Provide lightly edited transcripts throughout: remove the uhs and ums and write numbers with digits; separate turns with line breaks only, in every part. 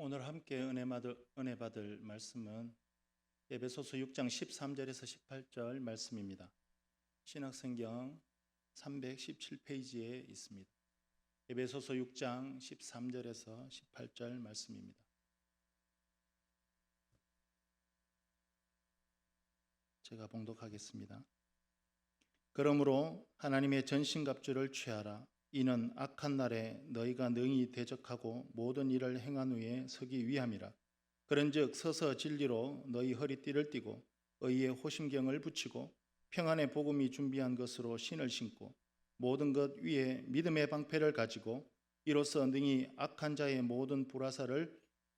오늘 함께 은혜 받을 말씀은 에베소서 6장 13절에서 18절 말씀입니다. 신약성경 317페이지에 있습니다. 에베소서 6장 13절에서 18절 말씀입니다. 제가 봉독하겠습니다. 그러므로 하나님의 전신갑주를 취하라. 이는 악한 날에 너희가 능히 대적하고 모든 일을 행한 후에 서기 위함이라. 그런즉 서서 진리로 너희 허리띠를 띠고 의의 호심경을 붙이고 평안의 복음이 준비한 것으로 신을 신고 모든 것 위에 믿음의 방패를 가지고 이로써 능히 악한 자의 모든 불화살을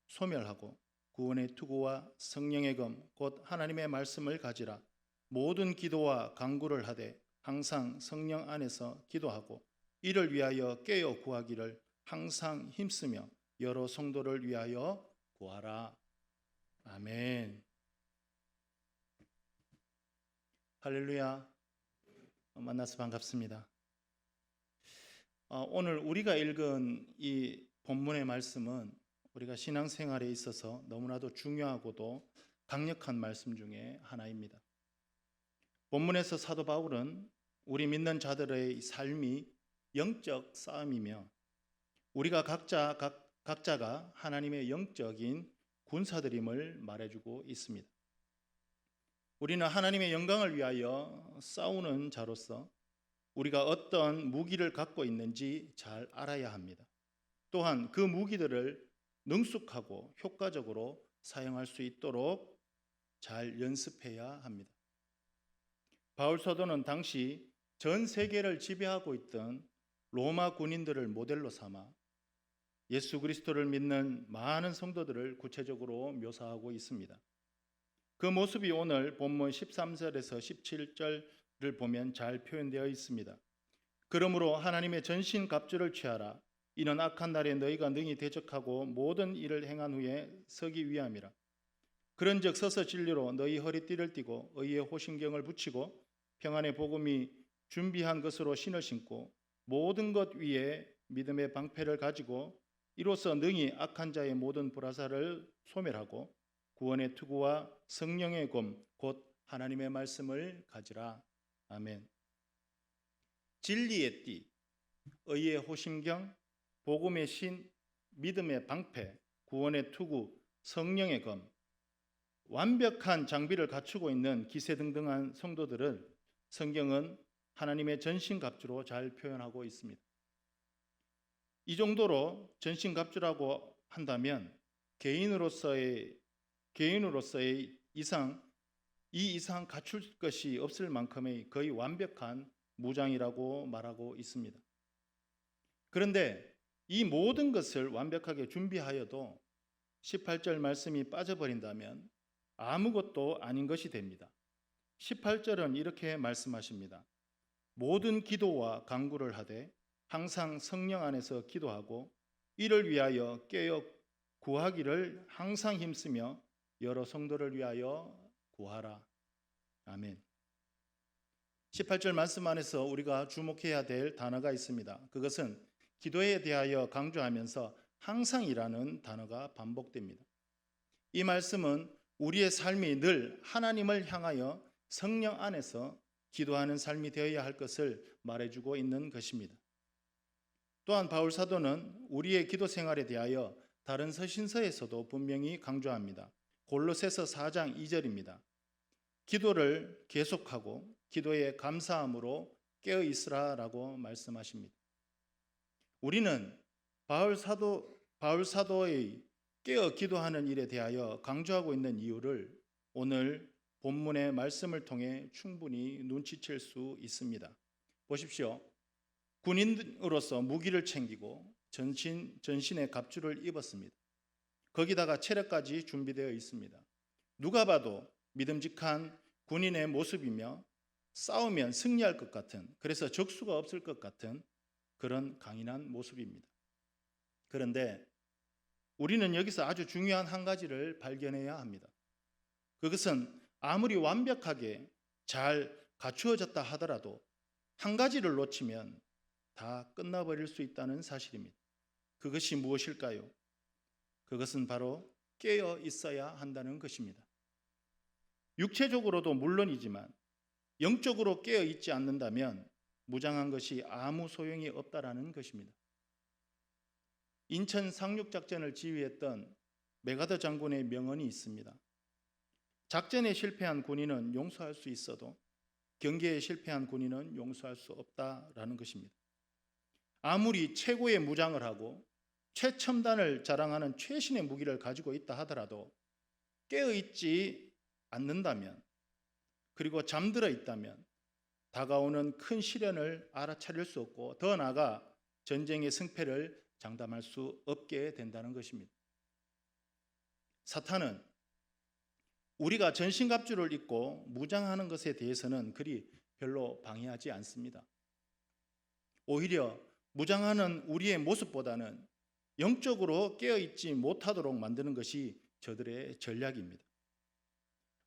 소멸하고 구원의 투구와 성령의 검 곧 하나님의 말씀을 가지라. 모든 기도와 간구를 하되 항상 성령 안에서 기도하고 이를 위하여 깨어 구하기를 항상 힘쓰며 여러 성도를 위하여 구하라. 아멘. 할렐루야. 만나서 반갑습니다. 오늘 우리가 읽은 이 본문의 말씀은 우리가 신앙생활에 있어서 너무나도 중요하고도 강력한 말씀 중에 하나입니다. 본문에서 사도 바울은 우리 믿는 자들의 삶이 영적 싸움이며 우리가 각자가 하나님의 영적인 군사들임을 말해주고 있습니다. 우리는 하나님의 영광을 위하여 싸우는 자로서 우리가 어떤 무기를 갖고 있는지 잘 알아야 합니다. 또한 그 무기들을 능숙하고 효과적으로 사용할 수 있도록 잘 연습해야 합니다. 바울 사도는 당시 전 세계를 지배하고 있던 로마 군인들을 모델로 삼아 예수 그리스도를 믿는 많은 성도들을 구체적으로 묘사하고 있습니다. 그 모습이 오늘 본문 13절에서 17절을 보면 잘 표현되어 있습니다. 그러므로 하나님의 전신 갑주를 취하라. 이는 악한 날에 너희가 능히 대적하고 모든 일을 행한 후에 서기 위함이라. 그런즉 서서 진리로 너희 허리띠를 띠고 의의 호심경을 붙이고 평안의 복음이 준비한 것으로 신을 신고 모든 것 위에 믿음의 방패를 가지고 이로써 능히 악한 자의 모든 불화살을 소멸하고 구원의 투구와 성령의 검 곧 하나님의 말씀을 가지라. 아멘. 진리의 띠, 의의 호심경, 복음의 신, 믿음의 방패, 구원의 투구, 성령의 검, 완벽한 장비를 갖추고 있는 기세등등한 성도들을 성경은 하나님의 전신갑주로 잘 표현하고 있습니다. 이 정도로 전신갑주라고 한다면 개인으로서의 이상 갖출 것이 없을 만큼의 거의 완벽한 무장이라고 말하고 있습니다. 그런데 이 모든 것을 완벽하게 준비하여도 18절 말씀이 빠져버린다면 아무것도 아닌 것이 됩니다. 18절은 이렇게 말씀하십니다. 모든 기도와 간구를 하되 항상 성령 안에서 기도하고 이를 위하여 깨어 구하기를 항상 힘쓰며 여러 성도를 위하여 구하라. 아멘. 18절 말씀 안에서 우리가 주목해야 될 단어가 있습니다. 그것은 기도에 대하여 강조하면서 항상이라는 단어가 반복됩니다. 이 말씀은 우리의 삶이 늘 하나님을 향하여 성령 안에서 기도하는 삶이 되어야 할 것을 말해주고 있는 것입니다. 또한 바울 사도는 우리의 기도 생활에 대하여 다른 서신서에서도 분명히 강조합니다. 골로새서 4장 2절입니다. 기도를 계속하고 기도에 감사함으로 깨어 있으라라고 말씀하십니다. 우리는 바울 사도의 깨어 기도하는 일에 대하여 강조하고 있는 이유를 오늘 본문의 말씀을 통해 충분히 눈치챌 수 있습니다. 보십시오. 군인으로서 무기를 챙기고 전신의 갑주를 입었습니다. 거기다가 체력까지 준비되어 있습니다. 누가 봐도 믿음직한 군인의 모습이며 싸우면 승리할 것 같은, 그래서 적수가 없을 것 같은 그런 강인한 모습입니다. 그런데 우리는 여기서 아주 중요한 한 가지를 발견해야 합니다. 그것은 아무리 완벽하게 잘 갖추어졌다 하더라도 한 가지를 놓치면 다 끝나버릴 수 있다는 사실입니다. 그것이 무엇일까요? 그것은 바로 깨어 있어야 한다는 것입니다. 육체적으로도 물론이지만 영적으로 깨어 있지 않는다면 무장한 것이 아무 소용이 없다라는 것입니다. 인천 상륙작전을 지휘했던 메가더 장군의 명언이 있습니다. 작전에 실패한 군인은 용서할 수 있어도 경계에 실패한 군인은 용서할 수 없다라는 것입니다. 아무리 최고의 무장을 하고 최첨단을 자랑하는 최신의 무기를 가지고 있다 하더라도 깨어있지 않는다면, 그리고 잠들어 있다면 다가오는 큰 시련을 알아차릴 수 없고 더 나아가 전쟁의 승패를 장담할 수 없게 된다는 것입니다. 사탄은 우리가 전신갑주를 입고 무장하는 것에 대해서는 그리 별로 방해하지 않습니다. 오히려 무장하는 우리의 모습보다는 영적으로 깨어있지 못하도록 만드는 것이 저들의 전략입니다.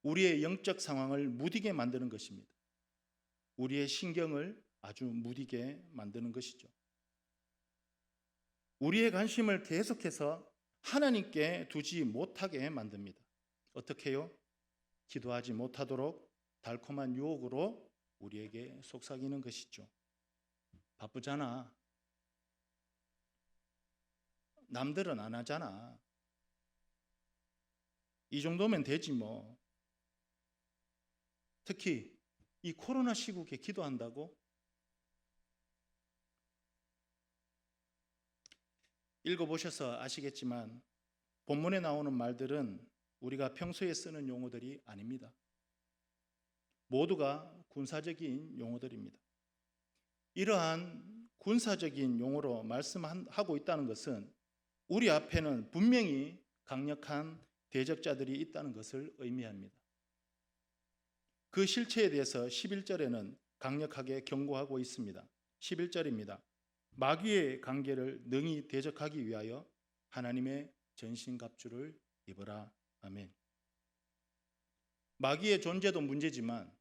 우리의 영적 상황을 무디게 만드는 것입니다. 우리의 신경을 아주 무디게 만드는 것이죠. 우리의 관심을 계속해서 하나님께 두지 못하게 만듭니다. 어떻게 해요? 기도하지 못하도록 달콤한 유혹으로 우리에게 속삭이는 것이죠. 바쁘잖아. 남들은 안 하잖아. 이 정도면 되지 뭐. 특히 이 코로나 시국에 기도한다고? 읽어보셔서 아시겠지만 본문에 나오는 말들은 우리가 평소에 쓰는 용어들이 아닙니다. 모두가 군사적인 용어들입니다. 이러한 군사적인 용어로 말씀하고 있다는 것은 우리 앞에는 분명히 강력한 대적자들이 있다는 것을 의미합니다. 그 실체에 대해서 11절에는 강력하게 경고하고 있습니다. 11절입니다. 마귀의 관계를 능히 대적하기 위하여 하나님의 전신갑주를 입으라. 아멘. 마귀의 존재도 문제지만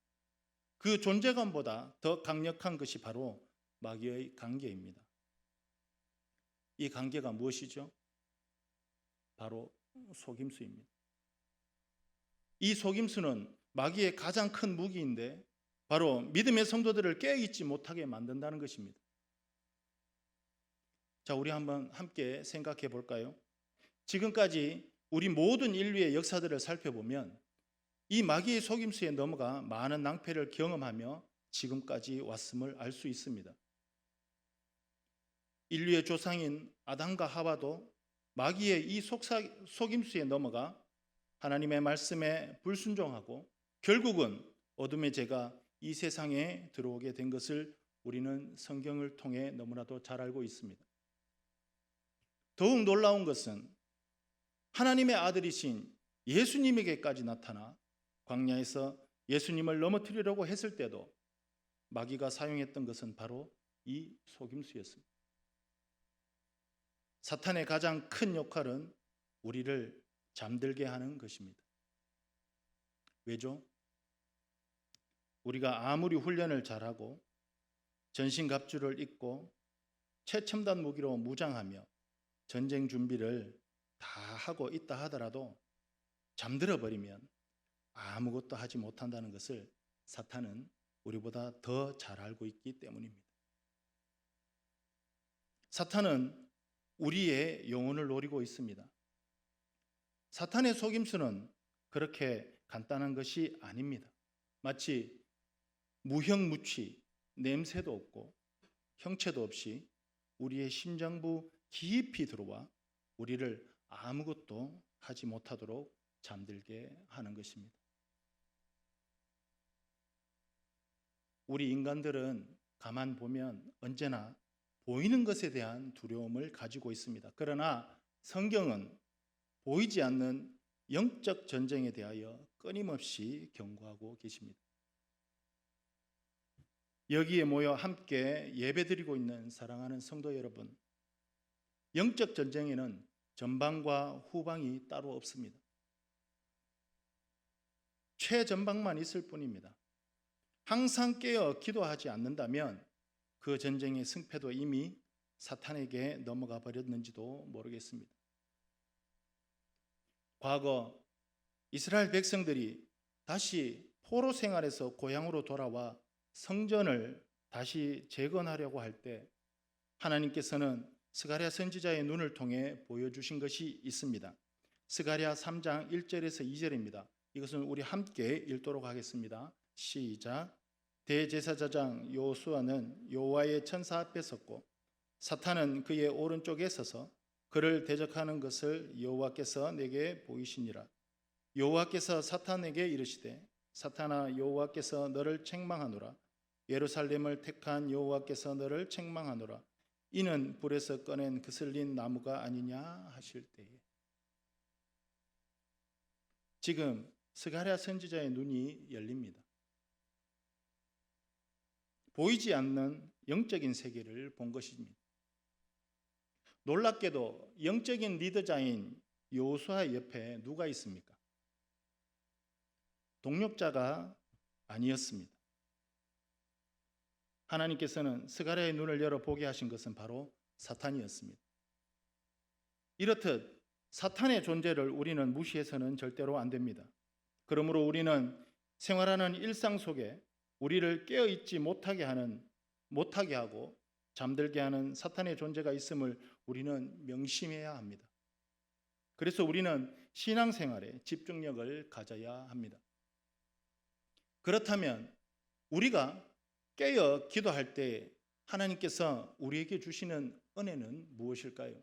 그 존재감보다 더 강력한 것이 바로 마귀의 관계입니다. 이 관계가 무엇이죠? 바로 속임수입니다. 이 속임수는 마귀의 가장 큰 무기인데 바로 믿음의 성도들을 깨어있지 못하게 만든다는 것입니다. 자, 우리 한번 함께 생각해 볼까요? 지금까지 우리 모든 인류의 역사들을 살펴보면 이 마귀의 속임수에 넘어가 많은 낭패를 경험하며 지금까지 왔음을 알 수 있습니다. 인류의 조상인 아담과 하와도 마귀의 이 속임수에 넘어가 하나님의 말씀에 불순종하고 결국은 어둠의 죄가 이 세상에 들어오게 된 것을 우리는 성경을 통해 너무나도 잘 알고 있습니다. 더욱 놀라운 것은 하나님의 아들이신 예수님에게까지 나타나 광야에서 예수님을 넘어뜨리려고 했을 때도 마귀가 사용했던 것은 바로 이 속임수였습니다. 사탄의 가장 큰 역할은 우리를 잠들게 하는 것입니다. 왜죠? 우리가 아무리 훈련을 잘하고 전신갑주를 입고 최첨단 무기로 무장하며 전쟁 준비를 다 하고 있다 하더라도 잠들어 버리면 아무것도 하지 못한다는 것을 사탄은 우리보다 더 잘 알고 있기 때문입니다. 사탄은 우리의 영혼을 노리고 있습니다. 사탄의 속임수는 그렇게 간단한 것이 아닙니다. 마치 무형무취, 냄새도 없고 형체도 없이 우리의 심장부 깊이 들어와 우리를 아무것도 하지 못하도록 잠들게 하는 것입니다. 우리 인간들은 가만 보면 언제나 보이는 것에 대한 두려움을 가지고 있습니다. 그러나 성경은 보이지 않는 영적 전쟁에 대하여 끊임없이 경고하고 계십니다. 여기에 모여 함께 예배드리고 있는 사랑하는 성도 여러분, 영적 전쟁에는 전방과 후방이 따로 없습니다. 최전방만 있을 뿐입니다. 항상 깨어 기도하지 않는다면 그 전쟁의 승패도 이미 사탄에게 넘어가 버렸는지도 모르겠습니다. 과거 이스라엘 백성들이 다시 포로 생활에서 고향으로 돌아와 성전을 다시 재건하려고 할 때 하나님께서는 스가랴 선지자의 눈을 통해 보여주신 것이 있습니다. 스가랴 3장 1절에서 2절입니다. 이것은 우리 함께 읽도록 하겠습니다. 시작. 대제사장 요수아는 여호와의 천사 앞에 섰고 사탄은 그의 오른쪽에 서서 그를 대적하는 것을 여호와께서 내게 보이시니라. 여호와께서 사탄에게 이르시되 사탄아, 여호와께서 너를 책망하노라. 예루살렘을 택한 여호와께서 너를 책망하노라. 이는 불에서 꺼낸 그슬린 나무가 아니냐 하실 때에. 지금 스가랴 선지자의 눈이 열립니다. 보이지 않는 영적인 세계를 본 것입니다. 놀랍게도 영적인 리더자인 여호수아 옆에 누가 있습니까? 동력자가 아니었습니다. 하나님께서는 스가랴의 눈을 열어 보게 하신 것은 바로 사탄이었습니다. 이렇듯 사탄의 존재를 우리는 무시해서는 절대로 안 됩니다. 그러므로 우리는 생활하는 일상 속에 우리를 깨어있지 못하게 하고 잠들게 하는 사탄의 존재가 있음을 우리는 명심해야 합니다. 그래서 우리는 신앙생활에 집중력을 가져야 합니다. 그렇다면 우리가 깨어 기도할 때 하나님께서 우리에게 주시는 은혜는 무엇일까요?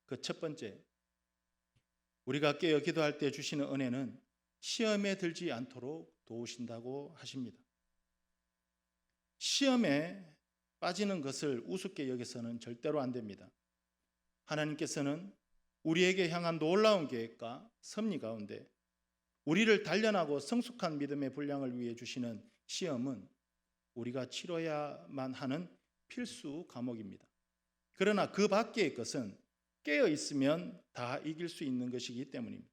그 첫 번째, 우리가 깨어 기도할 때 주시는 은혜는 시험에 들지 않도록 도우신다고 하십니다. 시험에 빠지는 것을 우습게 여겨서는 절대로 안 됩니다. 하나님께서는 우리에게 향한 놀라운 계획과 섭리 가운데 우리를 단련하고 성숙한 믿음의 분량을 위해 주시는 시험은 우리가 치러야만 하는 필수 과목입니다. 그러나 그 밖의 것은 깨어 있으면 다 이길 수 있는 것이기 때문입니다.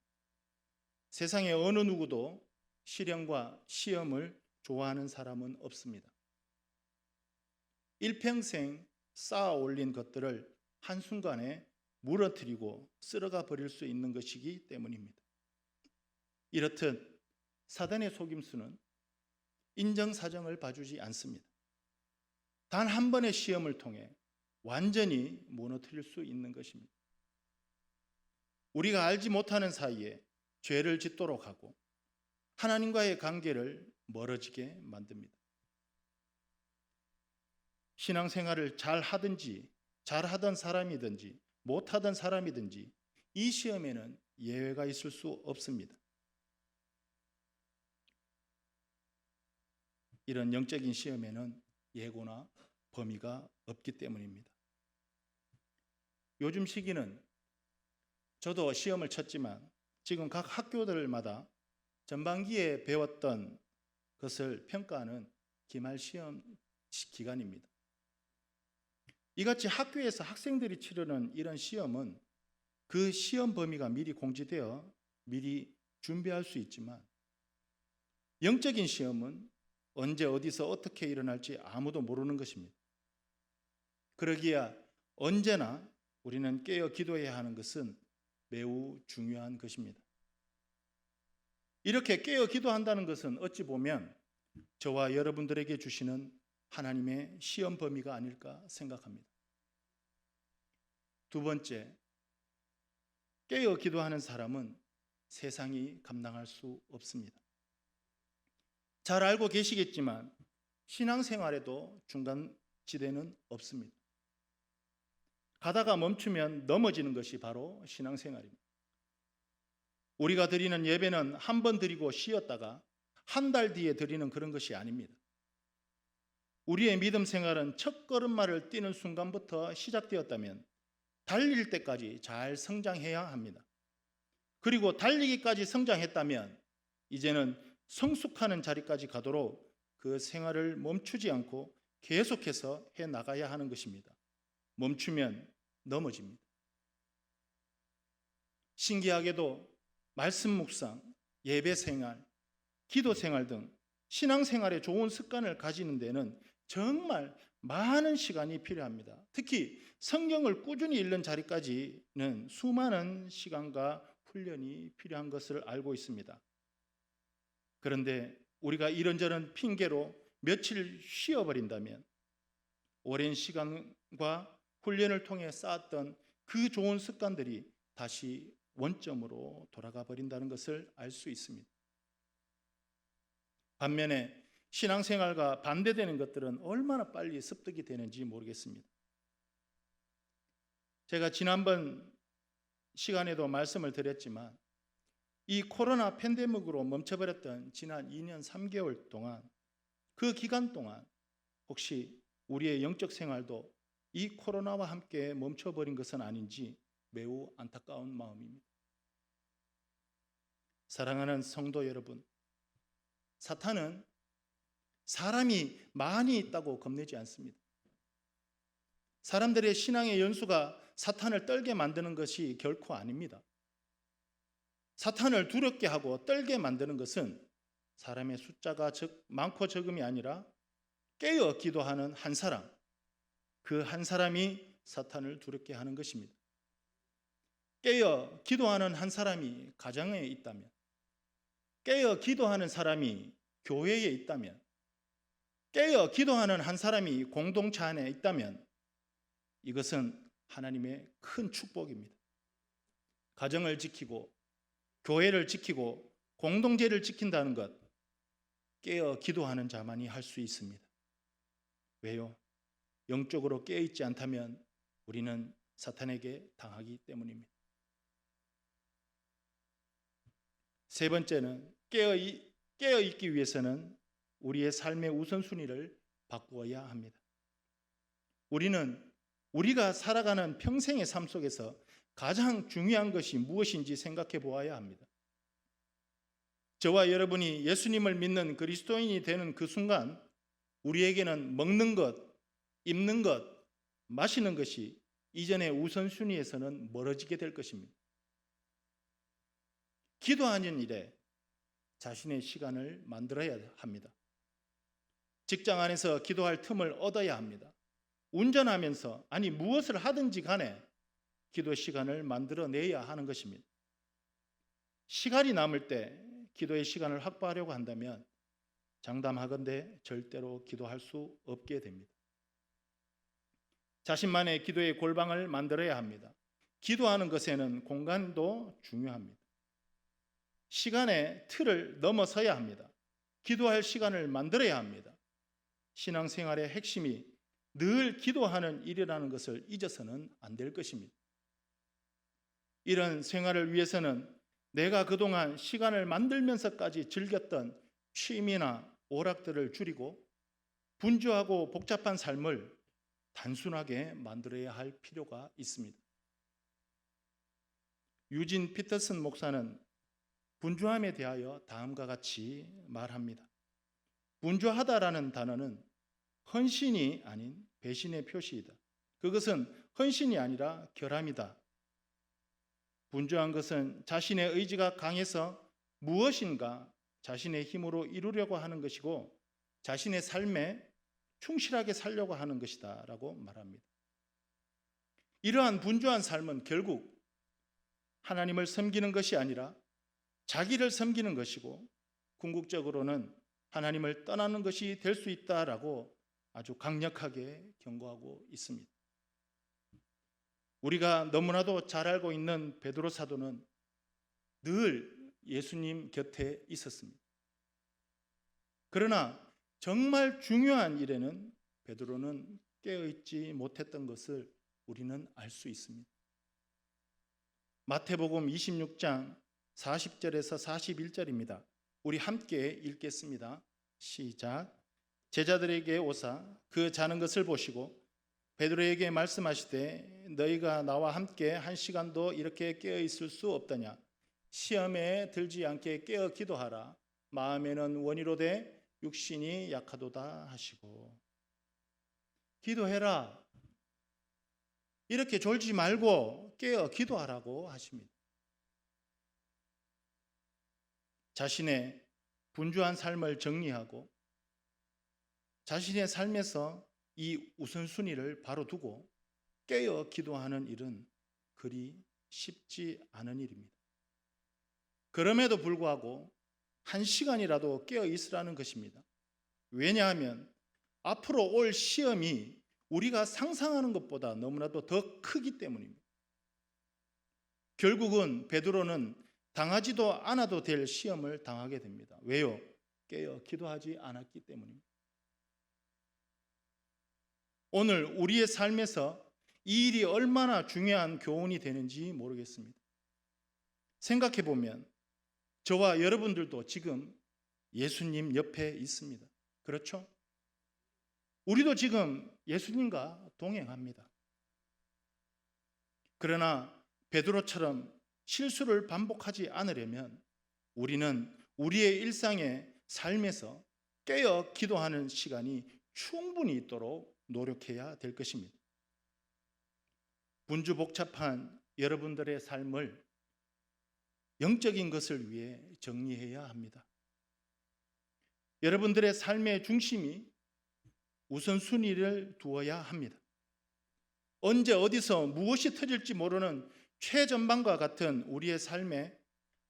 세상에 어느 누구도 시련과 시험을 좋아하는 사람은 없습니다. 일평생 쌓아 올린 것들을 한순간에 무너뜨리고 쓸어가 버릴 수 있는 것이기 때문입니다. 이렇듯 사단의 속임수는 인정사정을 봐주지 않습니다. 단 한 번의 시험을 통해 완전히 무너뜨릴 수 있는 것입니다. 우리가 알지 못하는 사이에 죄를 짓도록 하고 하나님과의 관계를 멀어지게 만듭니다. 신앙생활을 잘 하든지 잘하던 사람이든지 못하던 사람이든지 이 시험에는 예외가 있을 수 없습니다. 이런 영적인 시험에는 예고나 범위가 없기 때문입니다. 요즘 시기는 저도 시험을 쳤지만 지금 각 학교들마다 전반기에 배웠던 것을 평가하는 기말 시험 기간입니다. 이같이 학교에서 학생들이 치르는 이런 시험은 그 시험 범위가 미리 공지되어 미리 준비할 수 있지만 영적인 시험은 언제 어디서 어떻게 일어날지 아무도 모르는 것입니다. 그러기에 언제나 우리는 깨어 기도해야 하는 것은 매우 중요한 것입니다. 이렇게 깨어 기도한다는 것은 어찌 보면 저와 여러분들에게 주시는 하나님의 시험 범위가 아닐까 생각합니다. 두 번째, 깨어 기도하는 사람은 세상이 감당할 수 없습니다. 잘 알고 계시겠지만 신앙생활에도 중간지대는 없습니다. 가다가 멈추면 넘어지는 것이 바로 신앙생활입니다. 우리가 드리는 예배는 한 번 드리고 쉬었다가 한 달 뒤에 드리는 그런 것이 아닙니다. 우리의 믿음 생활은 첫 걸음마를 뛰는 순간부터 시작되었다면 달릴 때까지 잘 성장해야 합니다. 그리고 달리기까지 성장했다면 이제는 성숙하는 자리까지 가도록 그 생활을 멈추지 않고 계속해서 해나가야 하는 것입니다. 멈추면 넘어집니다. 신기하게도 말씀 묵상, 예배 생활, 기도 생활 등 신앙생활에 좋은 습관을 가지는 데는 정말 많은 시간이 필요합니다. 특히 성경을 꾸준히 읽는 자리까지는 수많은 시간과 훈련이 필요한 것을 알고 있습니다. 그런데 우리가 이런저런 핑계로 며칠 쉬어버린다면 오랜 시간과 훈련을 통해 쌓았던 그 좋은 습관들이 다시 원점으로 돌아가 버린다는 것을 알 수 있습니다. 반면에 신앙생활과 반대되는 것들은 얼마나 빨리 습득이 되는지 모르겠습니다. 제가 지난번 시간에도 말씀을 드렸지만 이 코로나 팬데믹으로 멈춰버렸던 지난 2년 3개월 동안, 그 기간 동안 혹시 우리의 영적 생활도 이 코로나와 함께 멈춰버린 것은 아닌지 매우 안타까운 마음입니다. 사랑하는 성도 여러분, 사탄은 사람이 많이 있다고 겁내지 않습니다. 사람들의 신앙의 연수가 사탄을 떨게 만드는 것이 결코 아닙니다. 사탄을 두렵게 하고 떨게 만드는 것은 사람의 숫자가 많고 적음이 아니라 깨어 기도하는 한 사람, 그 한 사람이 사탄을 두렵게 하는 것입니다. 깨어 기도하는 한 사람이 가정에 있다면, 깨어 기도하는 사람이 교회에 있다면, 깨어 기도하는 한 사람이 공동체 안에 있다면 이것은 하나님의 큰 축복입니다. 가정을 지키고 교회를 지키고 공동체를 지킨다는 것, 깨어 기도하는 자만이 할 수 있습니다. 왜요? 영적으로 깨어있지 않다면 우리는 사탄에게 당하기 때문입니다. 세 번째는 깨어있기 위해서는 우리의 삶의 우선순위를 바꾸어야 합니다. 우리가 살아가는 평생의 삶 속에서 가장 중요한 것이 무엇인지 생각해 보아야 합니다. 저와 여러분이 예수님을 믿는 그리스도인이 되는 그 순간 우리에게는 먹는 것, 입는 것, 마시는 것이 이전의 우선순위에서는 멀어지게 될 것입니다. 기도하는 일에 자신의 시간을 만들어야 합니다. 직장 안에서 기도할 틈을 얻어야 합니다. 운전하면서 무엇을 하든지 간에 기도 시간을 만들어내야 하는 것입니다. 시간이 남을 때 기도의 시간을 확보하려고 한다면 장담하건대 절대로 기도할 수 없게 됩니다. 자신만의 기도의 골방을 만들어야 합니다. 기도하는 것에는 공간도 중요합니다. 시간의 틀을 넘어서야 합니다. 기도할 시간을 만들어야 합니다. 신앙생활의 핵심이 늘 기도하는 일이라는 것을 잊어서는 안 될 것입니다. 이런 생활을 위해서는 내가 그동안 시간을 만들면서까지 즐겼던 취미나 오락들을 줄이고 분주하고 복잡한 삶을 단순하게 만들어야 할 필요가 있습니다. 유진 피터슨 목사는 분주함에 대하여 다음과 같이 말합니다. 분주하다라는 단어는 헌신이 아닌 배신의 표시이다. 그것은 헌신이 아니라 결함이다. 분주한 것은 자신의 의지가 강해서 무엇인가 자신의 힘으로 이루려고 하는 것이고 자신의 삶에 충실하게 살려고 하는 것이다 라고 말합니다. 이러한 분주한 삶은 결국 하나님을 섬기는 것이 아니라 자기를 섬기는 것이고 궁극적으로는 하나님을 떠나는 것이 될 수 있다라고 아주 강력하게 경고하고 있습니다. 우리가 너무나도 잘 알고 있는 베드로 사도는 늘 예수님 곁에 있었습니다. 그러나 정말 중요한 일에는 베드로는 깨어있지 못했던 것을 우리는 알 수 있습니다. 마태복음 26장 40절에서 41절입니다. 우리 함께 읽겠습니다. 시작. 제자들에게 오사 그 자는 것을 보시고 베드로에게 말씀하시되 너희가 나와 함께 한 시간도 이렇게 깨어 있을 수 없더냐. 시험에 들지 않게 깨어 기도하라. 마음에는 원이로되 육신이 약하도다 하시고. 기도해라. 이렇게 졸지 말고 깨어 기도하라고 하십니다. 자신의 분주한 삶을 정리하고 자신의 삶에서 이 우선순위를 바로 두고 깨어 기도하는 일은 그리 쉽지 않은 일입니다. 그럼에도 불구하고 1시간이라도 깨어 있으라는 것입니다. 왜냐하면 앞으로 올 시험이 우리가 상상하는 것보다 너무나도 더 크기 때문입니다. 결국은 베드로는 당하지도 않아도 될 시험을 당하게 됩니다. 왜요? 깨어 기도하지 않았기 때문입니다. 오늘 우리의 삶에서 이 일이 얼마나 중요한 교훈이 되는지 모르겠습니다. 생각해 보면 저와 여러분들도 지금 예수님 옆에 있습니다. 그렇죠? 우리도 지금 예수님과 동행합니다. 그러나 베드로처럼 실수를 반복하지 않으려면 우리는 우리의 일상의 삶에서 깨어 기도하는 시간이 충분히 있도록 노력해야 될 것입니다. 분주복잡한 여러분들의 삶을 영적인 것을 위해 정리해야 합니다. 여러분들의 삶의 중심이 우선순위를 두어야 합니다. 언제 어디서 무엇이 터질지 모르는 최전방과 같은 우리의 삶에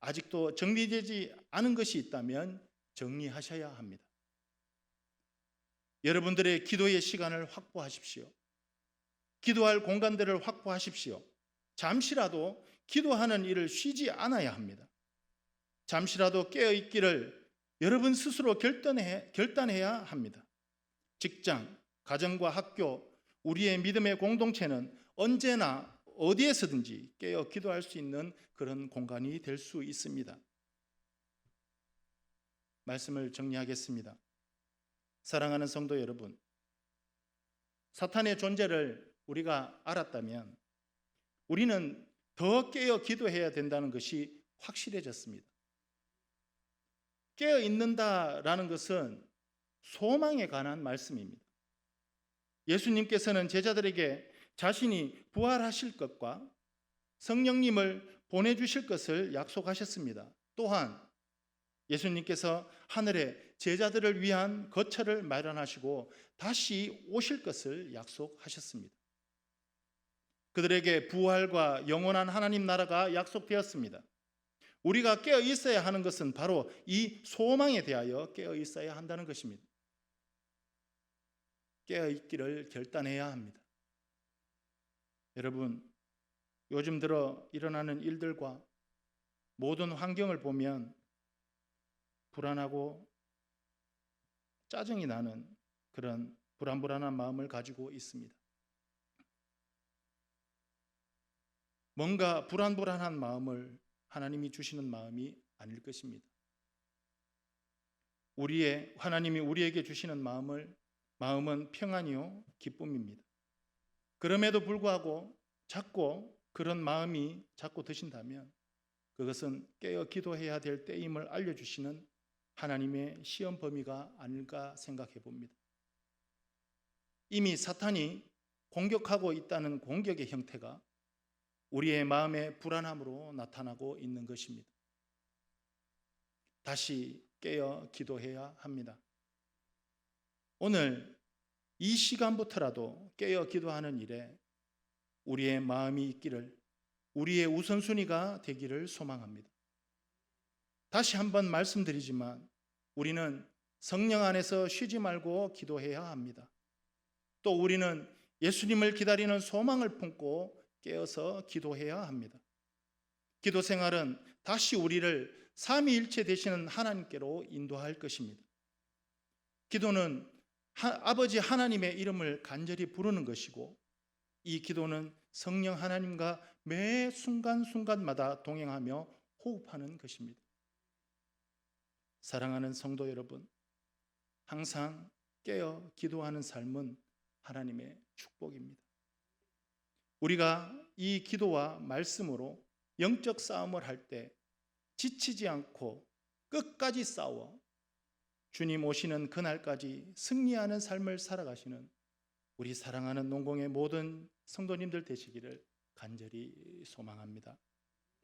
아직도 정리되지 않은 것이 있다면 정리하셔야 합니다. 여러분들의 기도의 시간을 확보하십시오. 기도할 공간들을 확보하십시오. 잠시라도 기도하는 일을 쉬지 않아야 합니다. 잠시라도 깨어있기를 여러분 스스로 결단해야 합니다. 직장, 가정과 학교, 우리의 믿음의 공동체는 언제나 어디에서든지 깨어 기도할 수 있는 그런 공간이 될 수 있습니다. 말씀을 정리하겠습니다. 사랑하는 성도 여러분, 사탄의 존재를 우리가 알았다면 우리는 더 깨어 기도해야 된다는 것이 확실해졌습니다. 깨어 있는다라는 것은 소망에 관한 말씀입니다. 예수님께서는 제자들에게 자신이 부활하실 것과 성령님을 보내주실 것을 약속하셨습니다. 또한 예수님께서 하늘에 제자들을 위한 거처를 마련하시고 다시 오실 것을 약속하셨습니다. 그들에게 부활과 영원한 하나님 나라가 약속되었습니다. 우리가 깨어 있어야 하는 것은 바로 이 소망에 대하여 깨어 있어야 한다는 것입니다. 깨어 있기를 결단해야 합니다. 여러분, 요즘 들어 일어나는 일들과 모든 환경을 보면 불안하고 짜증이 나는 그런 불안한 마음을 가지고 있습니다. 뭔가 불안한 마음을 하나님이 주시는 마음이 아닐 것입니다. 하나님이 우리에게 주시는 마음은 평안이요 기쁨입니다. 그럼에도 불구하고 자꾸 그런 마음이 자꾸 드신다면 그것은 깨어 기도해야 될 때임을 알려주시는 하나님의 시험 범위가 아닐까 생각해 봅니다. 이미 사탄이 공격하고 있다는 공격의 형태가 우리의 마음의 불안함으로 나타나고 있는 것입니다. 다시 깨어 기도해야 합니다. 오늘 이 시간부터라도 깨어 기도하는 일에 우리의 마음이 있기를, 우리의 우선순위가 되기를 소망합니다. 다시 한번 말씀드리지만 우리는 성령 안에서 쉬지 말고 기도해야 합니다. 또 우리는 예수님을 기다리는 소망을 품고 깨어서 기도해야 합니다. 기도 생활은 다시 우리를 삼위일체 되시는 하나님께로 인도할 것입니다. 기도는 아버지 하나님의 이름을 간절히 부르는 것이고, 이 기도는 성령 하나님과 매 순간순간마다 동행하며 호흡하는 것입니다. 사랑하는 성도 여러분, 항상 깨어 기도하는 삶은 하나님의 축복입니다. 우리가 이 기도와 말씀으로 영적 싸움을 할 때 지치지 않고 끝까지 싸워 주님 오시는 그날까지 승리하는 삶을 살아가시는 우리 사랑하는 농공의 모든 성도님들 되시기를 간절히 소망합니다.